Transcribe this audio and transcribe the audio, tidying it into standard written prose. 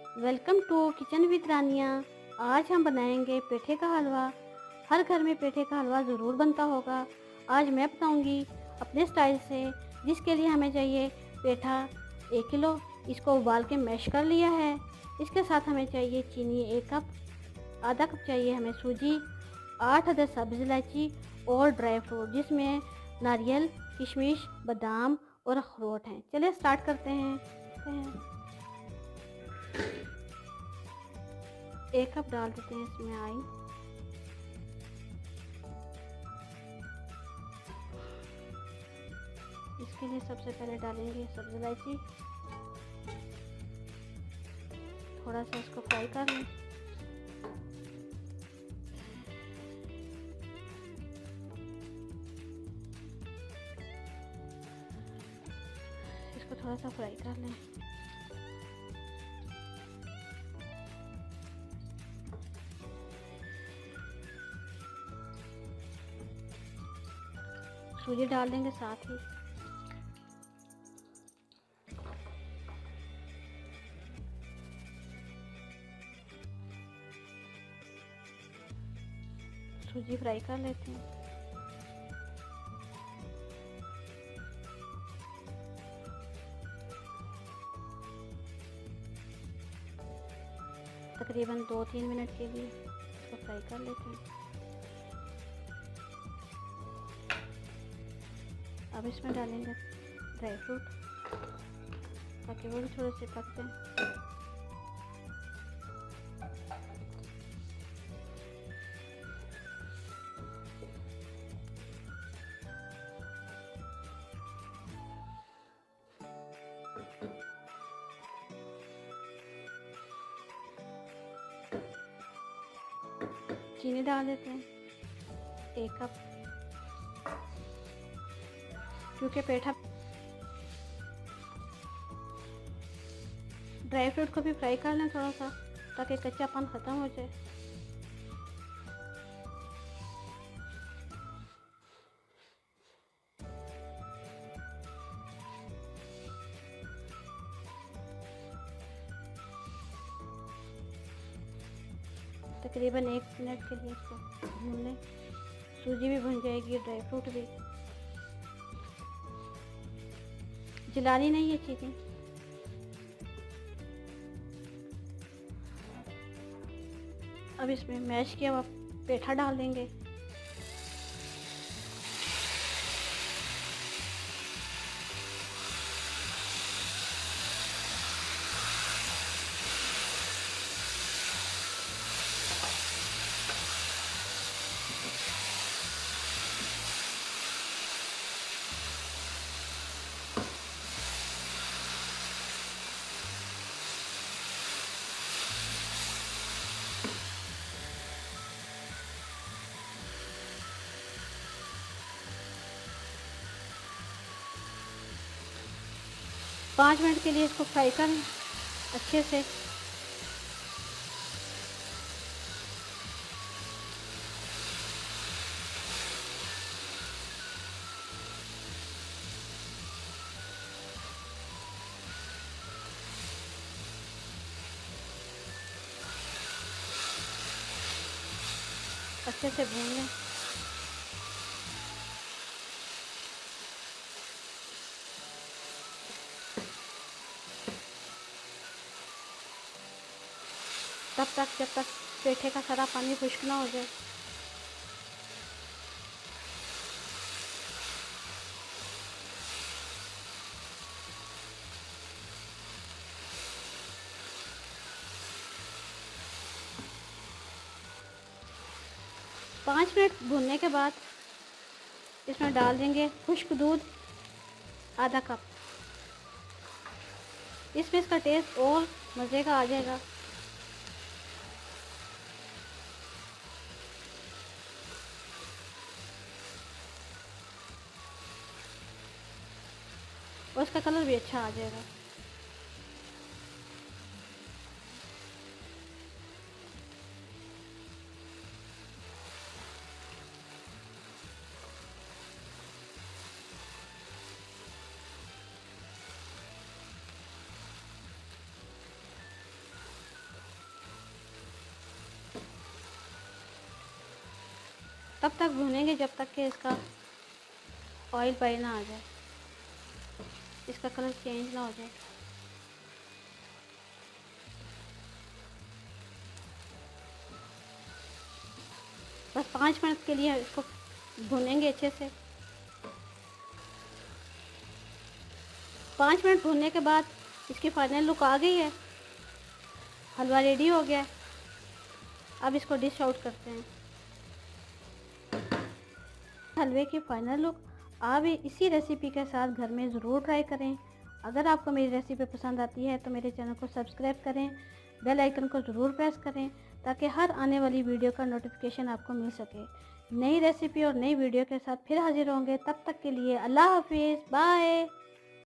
Welcome to kitchen with रानिया। आज हम बनाएंगे पेठे का हलवा। हर घर में पेठे का हलवा ज़रूर बनता होगा। आज मैं बताऊंगी अपने स्टाइल से, जिसके लिए हमें चाहिए पेठा 1 किलो। इसको उबाल के मैश कर लिया है। इसके साथ हमें चाहिए चीनी 1 कप, आधा कप चाहिए हमें सूजी, 8 अदर सब्ज़ इलायची और ड्राई फ्रूट जिसमें नारियल, किशमिश, बादाम और अखरोट हैं। चलिए स्टार्ट करते हैं। 1 कप डाल देते हैं इसमें ऑयल। इसके लिए सबसे पहले डालेंगे सब्ज़ इलायची। थोड़ा सा इसको फ्राई कर लें। इसको थोड़ा सा फ्राई कर लें। सूजी डाल देंगे साथ ही। सूजी फ्राई कर लेते हैं। तकरीबन 2-3 मिनट के लिए इसको फ्राई कर लेते हैं। अब इसमें डालेंगे ड्राई फ्रूट ताकि वो भी थोड़े से पक जाएं। चीनी डाल देते हैं 1 कप, क्योंकि पेठा ड्राई फ्रूट को भी फ्राई कर लें थोड़ा सा ताकि कच्चापन ख़त्म हो जाए। तकरीबन 1 मिनट के लिए इसको भून लें। सूजी भी भुन जाएगी, ड्राई फ्रूट भी। जलानी नहीं है चीज़ें। अब इसमें मैश किया हुआ पेठा डाल देंगे। पाँच मिनट के लिए इसको फ्राई करें अच्छे से। अच्छे से भून लें। तब तक जब तक पेठे का सारा पानी खुश्क ना हो जाए। पाँच मिनट भूनने के बाद इसमें डाल देंगे खुश्क दूध आधा कप। इसमें इसका टेस्ट और मज़े का आ जाएगा। और इसका कलर भी अच्छा आ जाएगा। तब तक भूनेंगे जब तक कि इसका ऑयल बाहर ना आ जाए, इसका कलर चेंज ना हो जाए। बस 5 मिनट के लिए इसको भूनेंगे अच्छे से। 5 मिनट भूनने के बाद इसकी फाइनल लुक आ गई है, हलवा रेडी हो गया है। अब इसको डिश आउट करते हैं। हलवे की फाइनल लुक आप भी इसी रेसिपी के साथ घर में ज़रूर ट्राई करें। अगर आपको मेरी रेसिपी पसंद आती है तो मेरे चैनल को सब्सक्राइब करें, बेल आइकन को ज़रूर प्रेस करें ताकि हर आने वाली वीडियो का नोटिफिकेशन आपको मिल सके। नई रेसिपी और नई वीडियो के साथ फिर हाजिर होंगे, तब तक के लिए अल्लाह हाफिज़, बाय।